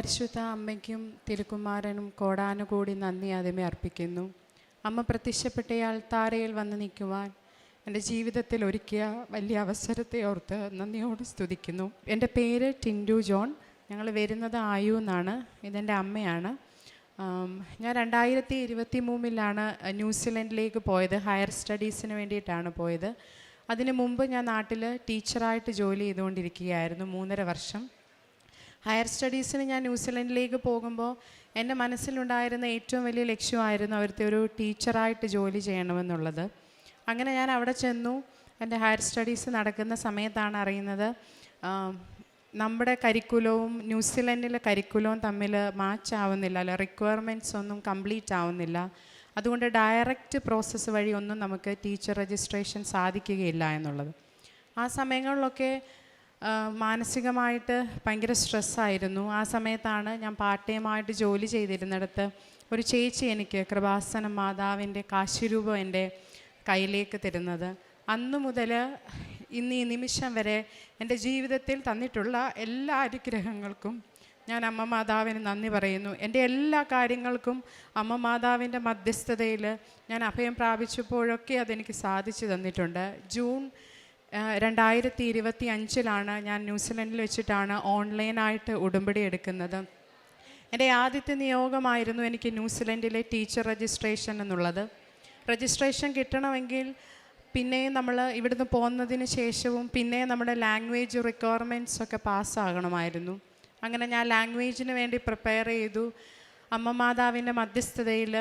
പരിശുദ്ധ അമ്മയ്ക്കും തിരുക്കുമാരനും കോടാനുകൂടി നന്ദി ആദ്യമേ അർപ്പിക്കുന്നു. അമ്മ പ്രത്യക്ഷപ്പെട്ടയാൾ താരയിൽ വന്ന് നിൽക്കുവാൻ എൻ്റെ ജീവിതത്തിൽ ഒരുക്കിയ വലിയ അവസരത്തെ ഓർത്ത് നന്ദിയോട് സ്തുതിക്കുന്നു. എൻ്റെ പേര് ടിൻഡു ജോൺ. ഞങ്ങൾ വരുന്നത് ആയു എന്നാണ്. ഇതെൻ്റെ അമ്മയാണ്. ഞാൻ 2023 ന്യൂസിലൻഡിലേക്ക് പോയത്. ഹയർ സ്റ്റഡീസിന് വേണ്ടിയിട്ടാണ് പോയത്. അതിനു മുമ്പ് ഞാൻ നാട്ടിൽ ടീച്ചറായിട്ട് ജോലി ചെയ്തുകൊണ്ടിരിക്കുകയായിരുന്നു 3.5 വർഷം. ഹയർ സ്റ്റഡീസിന് ഞാൻ ന്യൂസിലൻഡിലേക്ക് പോകുമ്പോൾ എൻ്റെ മനസ്സിലുണ്ടായിരുന്ന ഏറ്റവും വലിയ ലക്ഷ്യമായിരുന്നു അവിടുത്തെ ഒരു ടീച്ചറായിട്ട് ജോലി ചെയ്യണമെന്നുള്ളത്. അങ്ങനെ ഞാൻ അവിടെ ചെന്നു. എൻ്റെ ഹയർ സ്റ്റഡീസ് നടക്കുന്ന സമയത്താണ് അറിയുന്നത് നമ്മുടെ കരിക്കുലവും ന്യൂസിലൻഡിലെ കരിക്കുലവും തമ്മിൽ മാച്ച് ആവുന്നില്ല, അല്ല റിക്വയർമെൻറ്റ്സ് ഒന്നും കംപ്ലീറ്റ് ആവുന്നില്ല. അതുകൊണ്ട് ഡയറക്റ്റ് പ്രോസസ്സ് വഴി ഒന്നും നമുക്ക് ടീച്ചർ രജിസ്ട്രേഷൻ സാധിക്കുകയില്ല എന്നുള്ളത്. ആ സമയങ്ങളിലൊക്കെ മാനസികമായിട്ട് ഭയങ്കര സ്ട്രെസ്സായിരുന്നു. ആ സമയത്താണ് ഞാൻ പാർട്ട് ടൈമായിട്ട് ജോലി ചെയ്തിരുന്നിടത്ത് ഒരു ചേച്ചി എനിക്ക് കൃപാസനം മാതാവിൻ്റെ കാശിരൂപം എൻ്റെ കയ്യിലേക്ക് തരുന്നത്. അന്നു മുതൽ ഇന്ന് ഈ നിമിഷം വരെ എൻ്റെ ജീവിതത്തിൽ തന്നിട്ടുള്ള എല്ലാ അനുഗ്രഹങ്ങൾക്കും ഞാൻ അമ്മ മാതാവിന് നന്ദി പറയുന്നു. എൻ്റെ എല്ലാ കാര്യങ്ങൾക്കും അമ്മ മാതാവിൻ്റെ മധ്യസ്ഥതയിൽ ഞാൻ അഭയം പ്രാപിച്ചപ്പോഴൊക്കെ അതെനിക്ക് സാധിച്ചു തന്നിട്ടുണ്ട്. ജൂൺ 2025 ഞാൻ ന്യൂസിലൻഡിൽ വെച്ചിട്ടാണ് ഓൺലൈനായിട്ട് ഉടമ്പടി എടുക്കുന്നത്. എൻ്റെ ആദ്യത്തെ നിയോഗമായിരുന്നു എനിക്ക് ന്യൂസിലൻഡിലെ ടീച്ചർ രജിസ്ട്രേഷൻ എന്നുള്ളത്. രജിസ്ട്രേഷൻ കിട്ടണമെങ്കിൽ പിന്നെയും നമ്മൾ ഇവിടുന്ന് പോകുന്നതിന് ശേഷവും പിന്നെ നമ്മുടെ ലാംഗ്വേജ് റിക്വയർമെൻറ്റ്സ് ഒക്കെ പാസ്സാകണമായിരുന്നു. അങ്ങനെ ഞാൻ ലാംഗ്വേജിന് വേണ്ടി പ്രിപ്പയർ ചെയ്തു. അമ്മ മാതാവിൻ്റെ മധ്യസ്ഥതയിൽ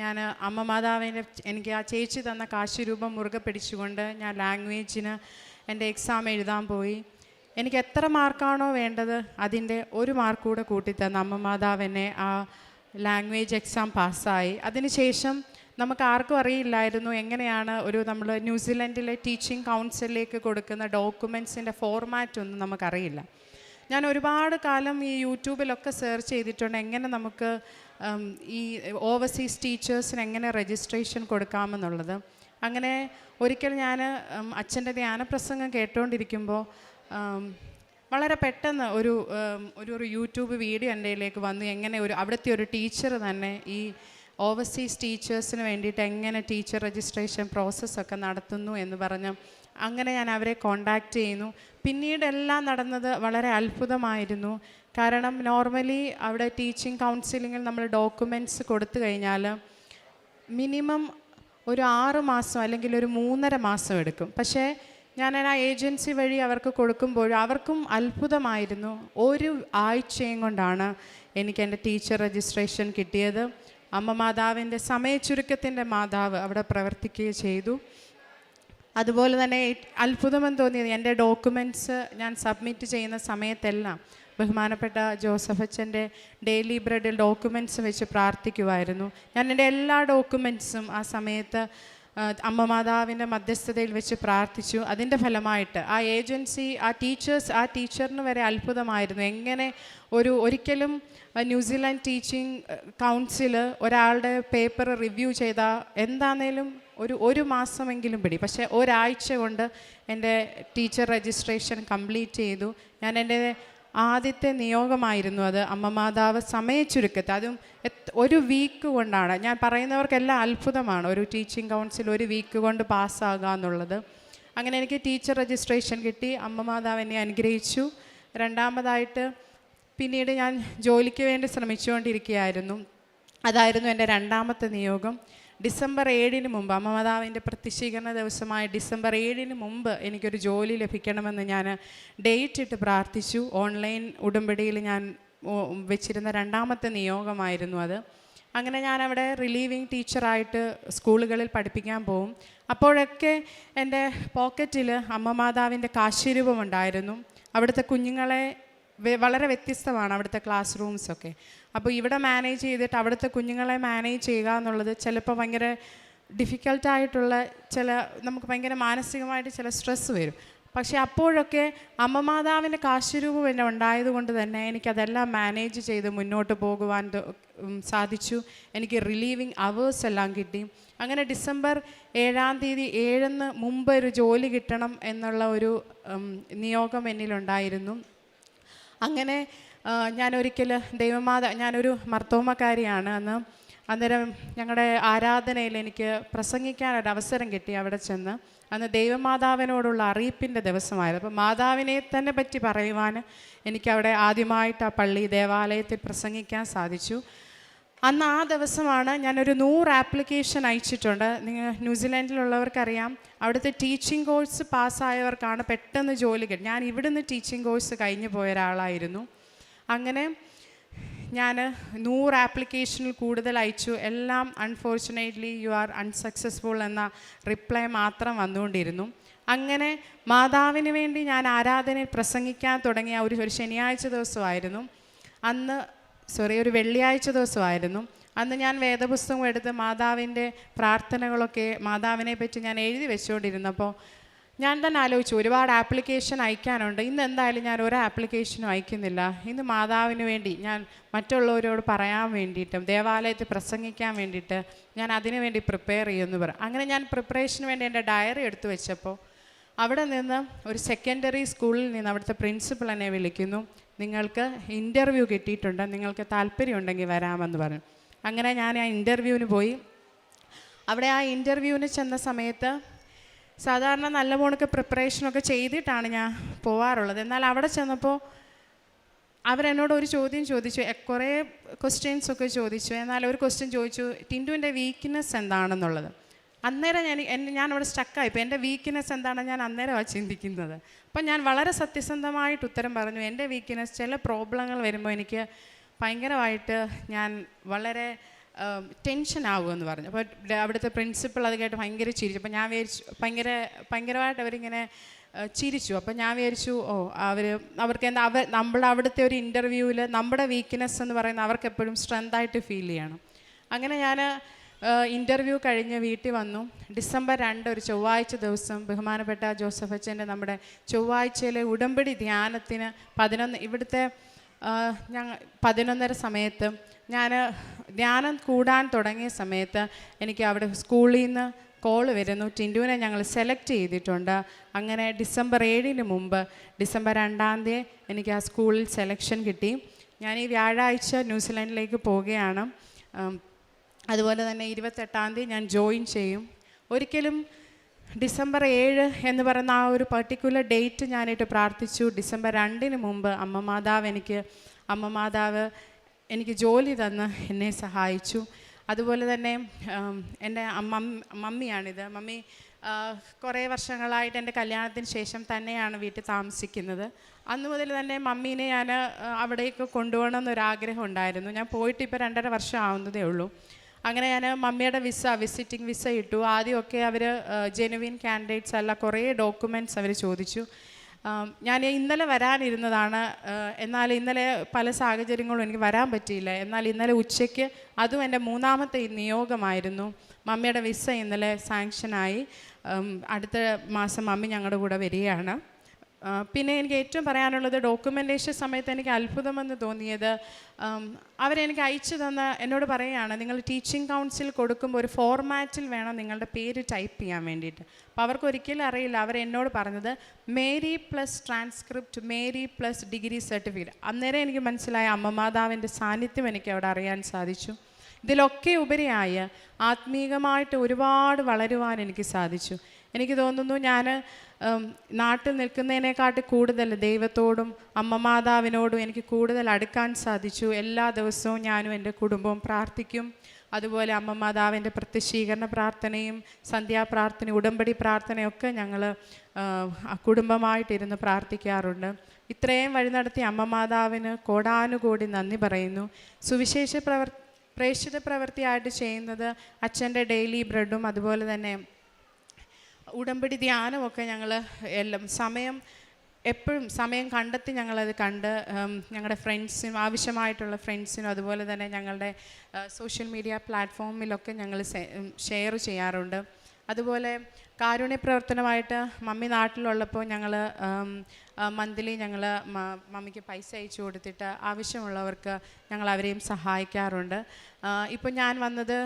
ഞാൻ അമ്മ മാതാവിൻ്റെ എനിക്ക് ആ ചേച്ചി തന്ന കാശിരൂപം മുറുകെ പിടിച്ചുകൊണ്ട് ഞാൻ ലാംഗ്വേജിന് എൻ്റെ എക്സാം എഴുതാൻ പോയി. എനിക്ക് എത്ര മാർക്കാണോ വേണ്ടത് അതിൻ്റെ 1 മാർക്ക് കൂടെ കൂട്ടിത്തന്ന അമ്മ മാതാവ് എന്നെ ആ ലാംഗ്വേജ് എക്സാം പാസ്സായി. അതിനുശേഷം നമുക്ക് ആർക്കും അറിയില്ലായിരുന്നു എങ്ങനെയാണ് നമ്മൾ ന്യൂസിലൻഡിലെ ടീച്ചിങ് കൗൺസിലിലേക്ക് കൊടുക്കുന്ന ഡോക്യുമെൻറ്റ്സിൻ്റെ ഫോർമാറ്റ് ഒന്നും നമുക്കറിയില്ല. ഞാൻ ഒരുപാട് കാലം ഈ യൂട്യൂബിലൊക്കെ സെർച്ച് ചെയ്തിട്ടുണ്ട് എങ്ങനെ നമുക്ക് ഈ ഓവർസീസ് ടീച്ചേഴ്സിന് എങ്ങനെ രജിസ്ട്രേഷൻ കൊടുക്കാമെന്നുള്ളത്. അങ്ങനെ ഒരിക്കൽ ഞാൻ അച്ഛൻ്റെ ധ്യാനപ്രസംഗം കേട്ടുകൊണ്ടിരിക്കുമ്പോൾ വളരെ പെട്ടെന്ന് ഒരു യൂട്യൂബ് വീഡിയോ എൻ്റെ കയ്യിലേക്ക് വന്നു. എങ്ങനെ അവിടുത്തെ ഒരു ടീച്ചർ തന്നെ ഈ ഓവർസീസ് ടീച്ചേഴ്സിന് വേണ്ടിയിട്ട് എങ്ങനെ ടീച്ചർ രജിസ്ട്രേഷൻ പ്രോസസ്സൊക്കെ നടത്തുന്നു എന്ന് പറഞ്ഞ് അങ്ങനെ ഞാൻ അവരെ കോണ്ടാക്റ്റ് ചെയ്യുന്നു. പിന്നീട് എല്ലാം നടന്നത് വളരെ അത്ഭുതമായിരുന്നു. കാരണം നോർമലി അവിടെ ടീച്ചിങ് കൗൺസിലിങ്ങിൽ നമ്മൾ ഡോക്യുമെൻറ്റ്സ് കൊടുത്തു കഴിഞ്ഞാൽ മിനിമം ഒരു 6 മാസം അല്ലെങ്കിൽ ഒരു 3.5 മാസം എടുക്കും. പക്ഷേ ഞാൻ ആ ഏജൻസി വഴി അവർക്ക് കൊടുക്കുമ്പോൾ അവർക്കും അത്ഭുതമായിരുന്നു. 1 ആഴ്ചയും കൊണ്ടാണ് എനിക്ക് എൻ്റെ ടീച്ചർ രജിസ്ട്രേഷൻ കിട്ടിയത്. അമ്മ മാതാവിൻ്റെ സമയച്ചുരുക്കത്തിൻ്റെ മാതാവ് അവിടെ പ്രവർത്തിക്കുകയും ചെയ്തു. അതുപോലെ തന്നെ അത്ഭുതമെന്ന് തോന്നിയത് എൻ്റെ ഡോക്യുമെൻറ്റ്സ് ഞാൻ സബ്മിറ്റ് ചെയ്യുന്ന സമയത്തെല്ലാം ബഹുമാനപ്പെട്ട ജോസഫ് അച്ഛൻ്റെ ഡെയിലി ബ്രെഡിൽ ഡോക്യുമെൻറ്റ്സ് വെച്ച് പ്രാർത്ഥിക്കുമായിരുന്നു. ഞാൻ എൻ്റെ എല്ലാ ഡോക്യുമെൻറ്റ്സും ആ സമയത്ത് അമ്മ മാതാവിൻ്റെ മധ്യസ്ഥതയിൽ വെച്ച് പ്രാർത്ഥിച്ചു. അതിൻ്റെ ഫലമായിട്ട് ആ ഏജൻസി ആ ടീച്ചറിന് വരെ അത്ഭുതമായിരുന്നു. എങ്ങനെ ഒരിക്കലും ന്യൂസിലാൻഡ് ടീച്ചിങ് കൗൺസിൽ ഒരാളുടെ പേപ്പർ റിവ്യൂ ചെയ്താൽ എന്താണേലും ഒരു മാസമെങ്കിലും പിടി. പക്ഷേ ഒരാഴ്ച കൊണ്ട് എൻ്റെ ടീച്ചർ രജിസ്ട്രേഷൻ കംപ്ലീറ്റ് ചെയ്തു. ഞാൻ എൻ്റെ ആദ്യത്തെ നിയോഗമായിരുന്നു അത്. അമ്മ മാതാവ് സമയച്ചുരുക്കത്ത് അതും 1 വീക്ക് കൊണ്ടാണ്. ഞാൻ പറയുന്നവർക്കെല്ലാം അത്ഭുതമാണ് ഒരു ടീച്ചിങ് കൗൺസിൽ 1 വീക്ക് കൊണ്ട് പാസ്സാകുക എന്നുള്ളത്. അങ്ങനെ എനിക്ക് ടീച്ചർ രജിസ്ട്രേഷൻ കിട്ടി. അമ്മ മാതാവ് എന്നെ അനുഗ്രഹിച്ചു. രണ്ടാമതായിട്ട് പിന്നീട് ഞാൻ ജോലിക്ക് വേണ്ടി ശ്രമിച്ചുകൊണ്ടിരിക്കുകയായിരുന്നു. അതായിരുന്നു എൻ്റെ 2ാമത്തെ നിയോഗം. ഡിസംബർ 7 മുമ്പ് അമ്മ മാതാവിൻ്റെ പ്രത്യക്ഷീകരണ ദിവസമായ ഡിസംബർ 7 മുമ്പ് എനിക്കൊരു ജോലി ലഭിക്കണമെന്ന് ഞാൻ ഡേറ്റ് ഇട്ട് പ്രാർത്ഥിച്ചു. ഓൺലൈൻ ഉടമ്പടിയിൽ ഞാൻ വെച്ചിരുന്ന 2ാമത്തെ നിയോഗമായിരുന്നു അത്. അങ്ങനെ ഞാനവിടെ റിലീവിങ് ടീച്ചറായിട്ട് സ്കൂളുകളിൽ പഠിപ്പിക്കാൻ പോകും. അപ്പോഴൊക്കെ എൻ്റെ പോക്കറ്റിൽ അമ്മ മാതാവിൻ്റെ കാശിരൂപമുണ്ടായിരുന്നു. അവിടുത്തെ കുഞ്ഞുങ്ങളെ വളരെ വ്യത്യസ്തമാണ് അവിടുത്തെ ക്ലാസ് റൂംസൊക്കെ. അപ്പോൾ ഇവിടെ മാനേജ് ചെയ്തിട്ട് അവിടുത്തെ കുഞ്ഞുങ്ങളെ മാനേജ് ചെയ്യുക എന്നുള്ളത് ചിലപ്പോൾ ഭയങ്കര ഡിഫിക്കൽട്ടായിട്ടുള്ള നമുക്ക് ഭയങ്കര മാനസികമായിട്ട് ചില സ്ട്രെസ്സ് വരും. പക്ഷേ അപ്പോഴൊക്കെ അമ്മ മാതാവിൻ്റെ കാശിരൂപം എന്നെ ഉണ്ടായതുകൊണ്ട് തന്നെ എനിക്കതെല്ലാം മാനേജ് ചെയ്ത് മുന്നോട്ട് പോകുവാൻ സാധിച്ചു. എനിക്ക് റിലീവിങ് അവേഴ്സ് എല്ലാം കിട്ടി. അങ്ങനെ ഡിസംബർ 7 മുമ്പ് ഒരു ജോലി കിട്ടണം എന്നുള്ള ഒരു നിയോഗം എന്നിലുണ്ടായിരുന്നു. അങ്ങനെ ഞാനൊരിക്കൽ ഞാനൊരു മർത്തോമക്കാരിയാണ്. അന്നേരം ഞങ്ങളുടെ ആരാധനയിൽ എനിക്ക് പ്രസംഗിക്കാനൊരവസരം കിട്ടി അവിടെ ചെന്ന്. അന്ന് ദൈവമാതാവിനോടുള്ള അറിയിപ്പിൻ്റെ ദിവസമായിരുന്നു. അപ്പോൾ മാതാവിനെ തന്നെ പറ്റി പറയുവാൻ എനിക്കവിടെ ആദ്യമായിട്ട് ആ ദേവാലയത്തിൽ പ്രസംഗിക്കാൻ സാധിച്ചു. അന്ന് ആ ദിവസമാണ് ഞാനൊരു 100 ആപ്ലിക്കേഷൻ അയച്ചിട്ടുണ്ട്. ന്യൂസിലാൻഡിലുള്ളവർക്കറിയാം, അവിടുത്തെ ടീച്ചിങ് കോഴ്സ് പാസ്സായവർക്കാണ് പെട്ടെന്ന് ജോലി കിട്ടും. ഞാൻ ഇവിടുന്ന് ടീച്ചിങ് കോഴ്സ് കഴിഞ്ഞു പോയ ഒരാളായിരുന്നു. അങ്ങനെ ഞാൻ 100 ആപ്ലിക്കേഷനിൽ കൂടുതൽ അയച്ചു. എല്ലാം അൺഫോർച്ചുനേറ്റ്ലി യു ആർ അൺസക്സസ്ഫുൾ എന്ന റിപ്ലൈ മാത്രം വന്നുകൊണ്ടിരുന്നു. അങ്ങനെ മാതാവിന് വേണ്ടി ഞാൻ ആരാധനയിൽ പ്രസംഗിക്കാൻ തുടങ്ങിയ ഒരു ശനിയാഴ്ച ദിവസമായിരുന്നു. ഒരു വെള്ളിയാഴ്ച ദിവസമായിരുന്നു. അന്ന് ഞാൻ വേദപുസ്തകം എടുത്ത് മാതാവിൻ്റെ പ്രാർത്ഥനകളൊക്കെ മാതാവിനെ പറ്റി ഞാൻ എഴുതി വെച്ചുകൊണ്ടിരുന്നപ്പോൾ ഞാൻ തന്നെ ആലോചിച്ചു, ഒരുപാട് ആപ്ലിക്കേഷൻ അയക്കാനുണ്ട്. ഇന്ന് എന്തായാലും ഞാൻ ഒരു ആപ്ലിക്കേഷനും അയക്കുന്നില്ല. ഇന്ന് മാതാവിന് വേണ്ടി ഞാൻ മറ്റുള്ളവരോട് പറയാൻ വേണ്ടിയിട്ടും ദേവാലയത്തിൽ പ്രസംഗിക്കാൻ വേണ്ടിയിട്ട് ഞാൻ അതിനു വേണ്ടി പ്രിപ്പയർ ചെയ്യുമെന്ന് പറയും. അങ്ങനെ ഞാൻ പ്രിപ്പറേഷന് വേണ്ടി എൻ്റെ ഡയറി എടുത്തു വെച്ചപ്പോൾ അവിടെ നിന്ന് ഒരു സെക്കൻഡറി സ്കൂളിൽ നിന്ന് അവിടുത്തെ പ്രിൻസിപ്പൾ എന്നെ വിളിക്കുന്നു. നിങ്ങൾക്ക് ഇൻ്റർവ്യൂ കിട്ടിയിട്ടുണ്ട്, നിങ്ങൾക്ക് താല്പര്യമുണ്ടെങ്കിൽ വരാമെന്ന് പറഞ്ഞു. അങ്ങനെ ഞാൻ ആ ഇൻ്റർവ്യൂവിന് പോയി. അവിടെ ആ ഇൻ്റർവ്യൂവിന് ചെന്ന സമയത്ത് സാധാരണ നല്ല പോണക്ക് പ്രിപ്പറേഷനൊക്കെ ചെയ്തിട്ടാണ് ഞാൻ പോവാറുള്ളത്. എന്നാൽ അവിടെ ചെന്നപ്പോൾ അവരെന്നോട് ഒരു ചോദ്യം ചോദിച്ചു, കുറേ ക്വസ്റ്റ്യൻസൊക്കെ ചോദിച്ചു. എന്നാൽ ഒരു ക്വസ്റ്റ്യൻ ചോദിച്ചു, ടിൻറ്റുവിൻ്റെ വീക്ക്നെസ് എന്താണെന്നുള്ളത്. അന്നേരം ഞാൻ അവിടെ സ്റ്റക്കായിപ്പോൾ. എൻ്റെ വീക്ക്നെസ് എന്താണെന്ന് ഞാൻ അന്നേരമാണ് ചിന്തിക്കുന്നത്. അപ്പം ഞാൻ വളരെ സത്യസന്ധമായിട്ട് ഉത്തരം പറഞ്ഞു. എൻ്റെ വീക്ക്നെസ് ചില പ്രോബ്ലങ്ങൾ വരുമ്പോൾ എനിക്ക് ഭയങ്കരമായിട്ട് ഞാൻ വളരെ ടെൻഷൻ ആകുമെന്ന് പറഞ്ഞു. അപ്പോൾ അവിടുത്തെ പ്രിൻസിപ്പൾ അത് കേട്ട് ഭയങ്കര ചിരിച്ചു. അപ്പോൾ ഞാൻ വിചാരിച്ചു, ഭയങ്കരമായിട്ട് അവരിങ്ങനെ ചിരിച്ചു. അപ്പോൾ ഞാൻ വിചാരിച്ചു, അവർക്ക് എന്താ നമ്മുടെ അവിടുത്തെ ഒരു ഇൻ്റർവ്യൂവിൽ നമ്മുടെ വീക്ക്നെസ് എന്ന് പറയുന്നത് അവർക്ക് എപ്പോഴും സ്ട്രെങ്തായിട്ട് ഫീൽ ചെയ്യണം. അങ്ങനെ ഞാൻ ഇൻ്റർവ്യൂ കഴിഞ്ഞ് വീട്ടിൽ വന്നു. ഡിസംബർ 2 ഒരു ചൊവ്വാഴ്ച ദിവസം ബഹുമാനപ്പെട്ട ജോസഫ് അച്ഛൻ്റെ നമ്മുടെ ചൊവ്വാഴ്ചയിലെ ഉടമ്പടി ധ്യാനത്തിന് 11:30 സമയത്ത് ഞാൻ ധ്യാനം കൂടാൻ തുടങ്ങിയ സമയത്ത് എനിക്ക് അവിടെ സ്കൂളിൽ നിന്ന് കോള് വരുന്നു, ടിൻറ്റുവിനെ ഞങ്ങൾ സെലക്ട് ചെയ്തിട്ടുണ്ട്. അങ്ങനെ ഡിസംബർ 7 മുമ്പ് ഡിസംബർ 2 എനിക്ക് ആ സ്കൂളിൽ സെലക്ഷൻ കിട്ടി. ഞാൻ ഈ വ്യാഴാഴ്ച ന്യൂസിലാൻഡിലേക്ക് പോവുകയാണ്. അതുപോലെ തന്നെ 28 ഞാൻ ജോയിൻ ചെയ്യും. ഒരിക്കലും ഡിസംബർ 7 എന്ന് പറയുന്ന ആ ഒരു പർട്ടിക്കുലർ ഡേറ്റ് ഞാനിട്ട് പ്രാർത്ഥിച്ചു. ഡിസംബർ 2 മുമ്പ് അമ്മ മാതാവ് എനിക്ക് ജോലി തന്ന് എന്നെ സഹായിച്ചു. അതുപോലെ തന്നെ എൻ്റെ മമ്മിയാണിത്. മമ്മി കുറേ വർഷങ്ങളായിട്ട് എൻ്റെ കല്യാണത്തിന് ശേഷം തന്നെയാണ് വീട്ടിൽ താമസിക്കുന്നത്. അന്ന് മുതൽ തന്നെ മമ്മീനെ ഞാൻ അവിടേക്ക് കൊണ്ടുപോകണം എന്നൊരാഗ്രഹം ഉണ്ടായിരുന്നു. ഞാൻ പോയിട്ട് ഇപ്പോൾ 2.5 വർഷം ആവുന്നതേ ഉള്ളൂ. അങ്ങനെ ഞാൻ മമ്മിയുടെ വിസിറ്റിംഗ് വിസ ഇട്ടു. ആദ്യമൊക്കെ അവർ ജെനുവിൻ കാൻഡിഡേറ്റ്സ് അല്ല, കുറേ ഡോക്യുമെൻറ്റ്സ് അവർ ചോദിച്ചു. ഞാൻ ഇന്നലെ വരാനിരുന്നതാണ്. എന്നാൽ ഇന്നലെ പല സാഹചര്യങ്ങളും എനിക്ക് വരാൻ പറ്റിയില്ല. എന്നാൽ ഇന്നലെ ഉച്ചയ്ക്ക്, അതും എൻ്റെ 3ാമത്തെ നിയോഗമായിരുന്നു, മമ്മിയുടെ വിസ ഇന്നലെ സാങ്ഷനായി. അടുത്ത മാസം മമ്മി ഞങ്ങളുടെ കൂടെ വരികയാണ്. പിന്നെ എനിക്ക് ഏറ്റവും പറയാനുള്ളത്, ഡോക്യുമെൻറ്റേഷൻ സമയത്ത് എനിക്ക് അത്ഭുതമെന്ന് തോന്നിയത്, അവരെനിക്ക് അയച്ചു തന്ന എന്നോട് പറയുകയാണ്, നിങ്ങൾ ടീച്ചിങ് കൗൺസിൽ കൊടുക്കുമ്പോൾ ഒരു ഫോർമാറ്റിൽ വേണം നിങ്ങളുടെ പേര് ടൈപ്പ് ചെയ്യാൻ വേണ്ടിയിട്ട്. അപ്പോൾ അവർക്ക് ഒരിക്കലും അറിയില്ല. അവരെന്നോട് പറഞ്ഞത് Mary plus transcript, Mary plus degree certificate. അന്നേരം എനിക്ക് മനസ്സിലായ അമ്മമാതാവിൻ്റെ സാന്നിധ്യം എനിക്ക് അവിടെ അറിയാൻ സാധിച്ചു. ഇതിലൊക്കെ ഉപരിയായ ആത്മീകമായിട്ട് ഒരുപാട് വളരുവാൻ എനിക്ക് സാധിച്ചു. എനിക്ക് തോന്നുന്നു ഞാൻ നാട്ടിൽ നിൽക്കുന്നതിനെക്കാട്ടി കൂടുതൽ ദൈവത്തോടും അമ്മമാതാവിനോടും എനിക്ക് കൂടുതൽ അടുക്കാൻ സാധിച്ചു. എല്ലാ ദിവസവും ഞാനും എൻ്റെ കുടുംബവും പ്രാർത്ഥിക്കും. അതുപോലെ അമ്മമാതാവിൻ്റെ പ്രത്യക്ഷീകരണ പ്രാർത്ഥനയും സന്ധ്യാപ്രാർത്ഥനയും ഉടമ്പടി പ്രാർത്ഥനയൊക്കെ ഞങ്ങൾ കുടുംബമായിട്ടിരുന്ന് പ്രാർത്ഥിക്കാറുണ്ട്. ഇത്രയും വഴി നടത്തിയ അമ്മമാതാവിന് കോടാനുകോടി നന്ദി പറയുന്നു. പ്രേക്ഷിത പ്രവൃത്തിയായിട്ട് ചെയ്യുന്നത് അച്ഛൻ്റെ ഡെയിലി ബ്രെഡും അതുപോലെ തന്നെ ഉടമ്പടി ധ്യാനമൊക്കെ ഞങ്ങൾ എപ്പോഴും സമയം കണ്ടെത്തി ഞങ്ങളത് കണ്ട് ഞങ്ങളുടെ ഫ്രണ്ട്സിനും ആവശ്യമായിട്ടുള്ള ഫ്രണ്ട്സിനും അതുപോലെ തന്നെ ഞങ്ങളുടെ സോഷ്യൽ മീഡിയ പ്ലാറ്റ്ഫോമിലൊക്കെ ഞങ്ങൾ ഷെയർ ചെയ്യാറുണ്ട്. അതുപോലെ കാരുണ്യ പ്രവർത്തനമായിട്ട് മമ്മി നാട്ടിലുള്ളപ്പോൾ ഞങ്ങൾ മന്ത്ലി മമ്മിക്ക് പൈസ അയച്ചു കൊടുത്തിട്ട് ആവശ്യമുള്ളവർക്ക് ഞങ്ങൾ അവരെയും സഹായിക്കാറുണ്ട്. ഇപ്പോൾ ഞാൻ വന്നത്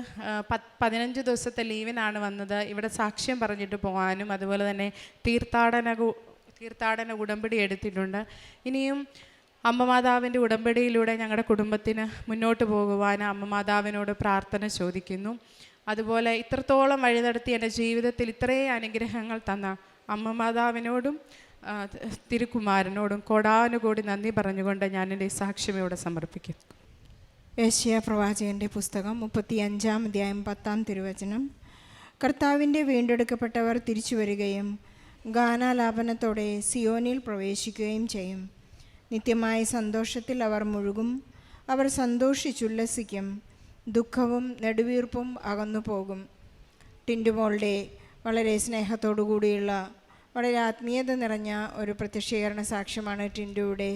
15 ദിവസത്തെ ലീവിനാണ് വന്നത്. ഇവിടെ സാക്ഷ്യം പറഞ്ഞിട്ട് പോകാനും അതുപോലെ തന്നെ തീർത്ഥാടന ഉടമ്പടി എടുത്തിട്ടുണ്ട്. ഇനിയും അമ്മ മാതാവിൻ്റെ ഉടമ്പടിയിലൂടെ ഞങ്ങളുടെ കുടുംബത്തിന് മുന്നോട്ട് പോകുവാൻ അമ്മ മാതാവിനോട് പ്രാർത്ഥന ചോദിക്കുന്നു. അതുപോലെ ഇത്രത്തോളം വഴി നടത്തി എൻ്റെ ജീവിതത്തിൽ ഇത്രയും അനുഗ്രഹങ്ങൾ തന്ന അമ്മ മാതാവിനോടും തിരുക്കുമാരനോടും കോടാനുകൂടി നന്ദി പറഞ്ഞുകൊണ്ട് ഞാൻ എൻ്റെ സാക്ഷ്യം ഇവിടെ സമർപ്പിക്കുന്നു. യെശയ്യാ പ്രവാചകൻ്റെ പുസ്തകം 35-ാം അധ്യായം 10-ാം തിരുവചനം. കർത്താവിൻ്റെ വീണ്ടെടുക്കപ്പെട്ടവർ തിരിച്ചു വരികയും ഗാനാലാപനത്തോടെ സിയോനിൽ പ്രവേശിക്കുകയും ചെയ്യും. നിത്യമായ സന്തോഷത്തിൽ അവർ മുഴുകും. അവർ സന്തോഷിച്ചുല്ലസിക്കും. ദുഃഖവും നെടുവീർപ്പും അകന്നു പോകും. ടിൻറ്റുമോളുടെ വളരെ സ്നേഹത്തോടു കൂടിയുള്ള വളരെ ആത്മീയത നിറഞ്ഞ ഒരു പ്രത്യക്ഷീകരണ സാക്ഷ്യമാണ് ടിൻറ്റുവിടെ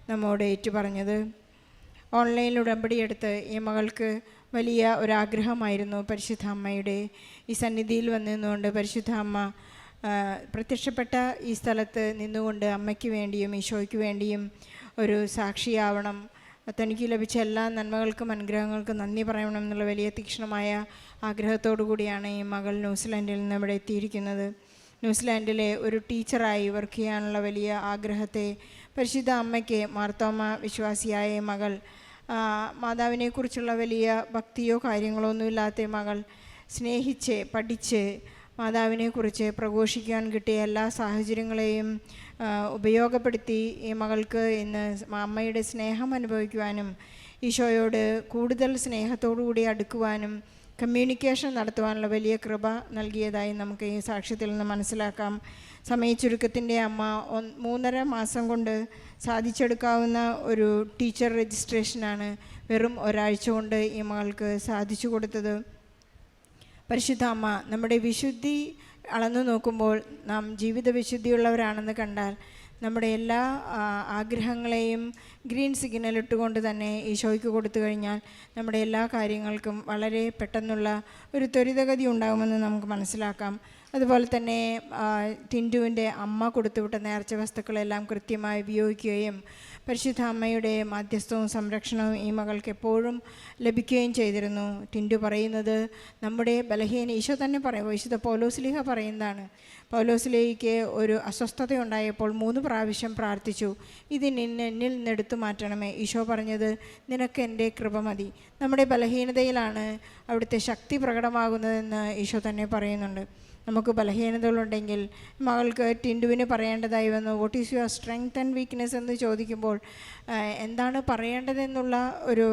നമ്മോട് ഏറ്റുപറഞ്ഞത്. ഓൺലൈനിൽ ഉടമ്പടിയെടുത്ത് ഈ മകൾക്ക് വലിയ ഒരാഗ്രഹമായിരുന്നു പരിശുദ്ധ അമ്മയുടെ ഈ സന്നിധിയിൽ വന്നുകൊണ്ട് പരിശുദ്ധ അമ്മ പ്രത്യക്ഷപ്പെട്ട ഈ സ്ഥലത്ത് നിന്നുകൊണ്ട് അമ്മയ്ക്ക് വേണ്ടിയും ഈശോയ്ക്ക് വേണ്ടിയും ഒരു സാക്ഷിയാവണം, തനിക്ക് ലഭിച്ച എല്ലാ നന്മകൾക്കും അനുഗ്രഹങ്ങൾക്കും നന്ദി പറയണം എന്നുള്ള വലിയ തീക്ഷ്ണമായ ആഗ്രഹത്തോടു കൂടിയാണ് ഈ മകൾ ന്യൂസിലാൻഡിൽ നിന്ന് ഇവിടെ എത്തിയിരിക്കുന്നത്. ന്യൂസിലാൻഡിലെ ഒരു ടീച്ചറായി വർക്ക് ചെയ്യാനുള്ള വലിയ ആഗ്രഹത്തെ പരിശുദ്ധ അമ്മയ്ക്ക് മാർത്തോമ വിശ്വാസിയായ മകൾ, മാതാവിനെക്കുറിച്ചുള്ള വലിയ ഭക്തിയോ കാര്യങ്ങളോ ഒന്നുമില്ലാത്ത മകൾ സ്നേഹിച്ച് പഠിച്ച് മാതാവിനെക്കുറിച്ച് പ്രഘോഷിക്കാൻ കിട്ടിയ എല്ലാ സാഹചര്യങ്ങളെയും ഉപയോഗപ്പെടുത്തി ഈ മകൾക്ക് ഇന്ന് അമ്മയുടെ സ്നേഹം അനുഭവിക്കുവാനും ഈശോയോട് കൂടുതൽ സ്നേഹത്തോടു കൂടി അടുക്കുവാനും കമ്മ്യൂണിക്കേഷൻ നടത്തുവാനുള്ള വലിയ കൃപ നൽകിയതായി നമുക്ക് ഈ സാക്ഷ്യത്തിൽ നിന്ന് മനസ്സിലാക്കാം. സമയച്ചുരുക്കത്തിൻ്റെ അമ്മ 3.5 മാസം കൊണ്ട് സാധിച്ചെടുക്കാവുന്ന ഒരു ടീച്ചർ രജിസ്ട്രേഷനാണ് വെറും ഒരാഴ്ച കൊണ്ട് ഈ മകൾക്ക് സാധിച്ചു കൊടുത്തത്. പരിശുദ്ധ അമ്മ നമ്മുടെ വിശുദ്ധി അളന്നു നോക്കുമ്പോൾ നാം ജീവിത വിശുദ്ധിയുള്ളവരാണെന്ന് കണ്ടാൽ നമ്മുടെ എല്ലാ ആഗ്രഹങ്ങളെയും ഗ്രീൻ സിഗ്നൽ ഇട്ടുകൊണ്ട് തന്നെ ഈശോയ്ക്ക് കൊടുത്തു കഴിഞ്ഞാൽ നമ്മുടെ എല്ലാ കാര്യങ്ങൾക്കും വളരെ പെട്ടെന്നുള്ള ഒരു ത്വരിതഗതി ഉണ്ടാകുമെന്ന് നമുക്ക് മനസ്സിലാക്കാം. അതുപോലെ തന്നെ ടിൻറ്റുവിൻ്റെ അമ്മ കൊടുത്തുവിട്ട നേർച്ച വസ്തുക്കളെല്ലാം കൃത്യമായി ഉപയോഗിക്കുകയും പരിശുദ്ധ അമ്മയുടെ മാധ്യസ്ഥവും സംരക്ഷണവും ഈ മകൾക്ക് എപ്പോഴും ലഭിക്കുകയും ചെയ്തിരുന്നു. ടിൻറ്റു പറയുന്നത് നമ്മുടെ ബലഹീന ഈശോ തന്നെ പറയും, വിശുദ്ധ പൗലോസ്ലീഹ പറയുന്നതാണ്. പൗലോസ്ലീഹയ്ക്ക് ഒരു അസ്വസ്ഥതയുണ്ടായപ്പോൾ 3 പ്രാവശ്യം പ്രാർത്ഥിച്ചു, ഇത് എന്നിൽ നിന്ന് എടുത്തു മാറ്റണമേ. ഈശോ പറഞ്ഞത് നിനക്ക് എൻ്റെ കൃപ മതി. നമ്മുടെ ബലഹീനതയിലാണ് അവിടുത്തെ ശക്തി പ്രകടമാകുന്നതെന്ന് ഈശോ തന്നെ പറയുന്നുണ്ട്. നമുക്ക് ബലഹീനതകളുണ്ടെങ്കിൽ മകൾക്ക് ടിൻറ്റുവിന് പറയേണ്ടതായി വന്നു, what is your strength and weakness എന്ന് ചോദിക്കുമ്പോൾ എന്താണ് പറയേണ്ടതെന്നുള്ള ഒരു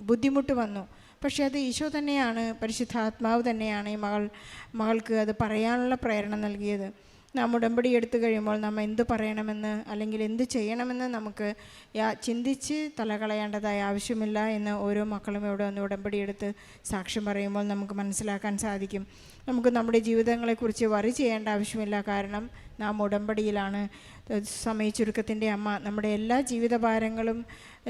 ബുദ്ധിമുട്ട് വന്നു. പക്ഷേ അത് ഈശോ തന്നെയാണ്, പരിശുദ്ധാത്മാവ് തന്നെയാണ് ഈ മകൾക്ക് അത് പറയാനുള്ള പ്രേരണ നൽകിയത്. നാം ഉടമ്പടി എടുത്തു കഴിയുമ്പോൾ നാം എന്ത് പറയണമെന്ന് അല്ലെങ്കിൽ എന്ത് ചെയ്യണമെന്ന് നമുക്ക് ചിന്തിച്ച് തലകളയേണ്ടതായ ആവശ്യമില്ല എന്ന് ഓരോ മക്കളും ഇവിടെ വന്ന് ഉടമ്പടി എടുത്ത് സാക്ഷ്യം പറയുമ്പോൾ നമുക്ക് മനസ്സിലാക്കാൻ സാധിക്കും. നമുക്ക് നമ്മുടെ ജീവിതങ്ങളെക്കുറിച്ച് വറി ചെയ്യേണ്ട ആവശ്യമില്ല, കാരണം നാം ഉടമ്പടിയിലാണ്. സമയച്ചുരുക്കത്തിൻ്റെ അമ്മ നമ്മുടെ എല്ലാ ജീവിതഭാരങ്ങളും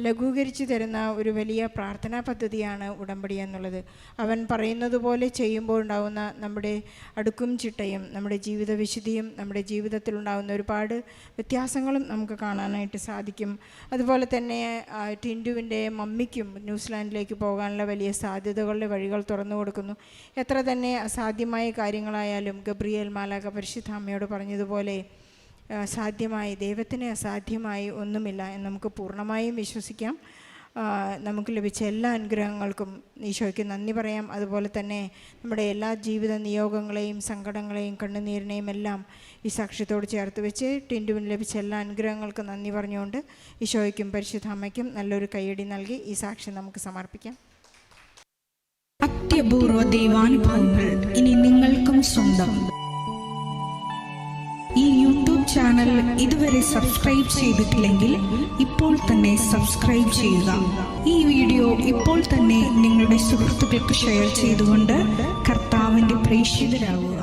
ലഘൂകരിച്ച് തരുന്ന ഒരു വലിയ പ്രാർത്ഥനാ പദ്ധതിയാണ് ഉടമ്പടി എന്നുള്ളത്. അവൻ പറയുന്നത് പോലെ ചെയ്യുമ്പോൾ ഉണ്ടാകുന്ന നമ്മുടെ അടുക്കും ചിട്ടയും നമ്മുടെ ജീവിത വിശുദ്ധിയും നമ്മുടെ ജീവിതത്തിലുണ്ടാകുന്ന ഒരുപാട് വ്യത്യാസങ്ങളും നമുക്ക് കാണാനായിട്ട് സാധിക്കും. അതുപോലെ തന്നെ ടിൻറ്റുവിൻ്റെ മമ്മിക്കും ന്യൂസിലാൻഡിലേക്ക് പോകാനുള്ള വലിയ സാധ്യതകളുടെ വഴികൾ തുറന്നു കൊടുക്കുന്നു. എത്ര തന്നെ അസാധ്യമായ കാര്യങ്ങളായാലും ഗബ്രിയേൽ മാലാഖ പരിശുദ്ധ അമ്മയോട് പറഞ്ഞതുപോലെ സാധ്യമായി ദൈവത്തിന് അസാധ്യമായി ഒന്നുമില്ല എന്ന് നമുക്ക് പൂർണ്ണമായും വിശ്വസിക്കാം. നമുക്ക് ലഭിച്ച എല്ലാ അനുഗ്രഹങ്ങൾക്കും ഈശോയ്ക്ക് നന്ദി പറയാം. അതുപോലെ തന്നെ നമ്മുടെ എല്ലാ ജീവിത നിയോഗങ്ങളെയും സങ്കടങ്ങളെയും കണ്ണുനീരിനെയും എല്ലാം ഈ സാക്ഷ്യത്തോട് ചേർത്ത് വെച്ച് ടിൻറ്റുവിന് ലഭിച്ച എല്ലാ അനുഗ്രഹങ്ങൾക്കും നന്ദി പറഞ്ഞുകൊണ്ട് ഈശോയ്ക്കും പരിശുദ്ധ അമ്മയ്ക്കും നല്ലൊരു കയ്യടി നൽകി ഈ സാക്ഷ്യം നമുക്ക് സമർപ്പിക്കാം. അത്യപൂർവ ദൈവാനുഭവങ്ങൾ ഇനി നിങ്ങൾക്കും സ്വന്തം. ഈ യൂട്യൂബ് ചാനൽ ഇതുവരെ സബ്സ്ക്രൈബ് ചെയ്തിട്ടില്ലെങ്കിൽ ഇപ്പോൾ തന്നെ സബ്സ്ക്രൈബ് ചെയ്യുക. ഈ വീഡിയോ ഇപ്പോൾ തന്നെ നിങ്ങളുടെ സുഹൃത്തുക്കൾക്ക് ഷെയർ ചെയ്തുകൊണ്ട് കർത്താവിൻ്റെ പ്രേക്ഷിതരാകുക.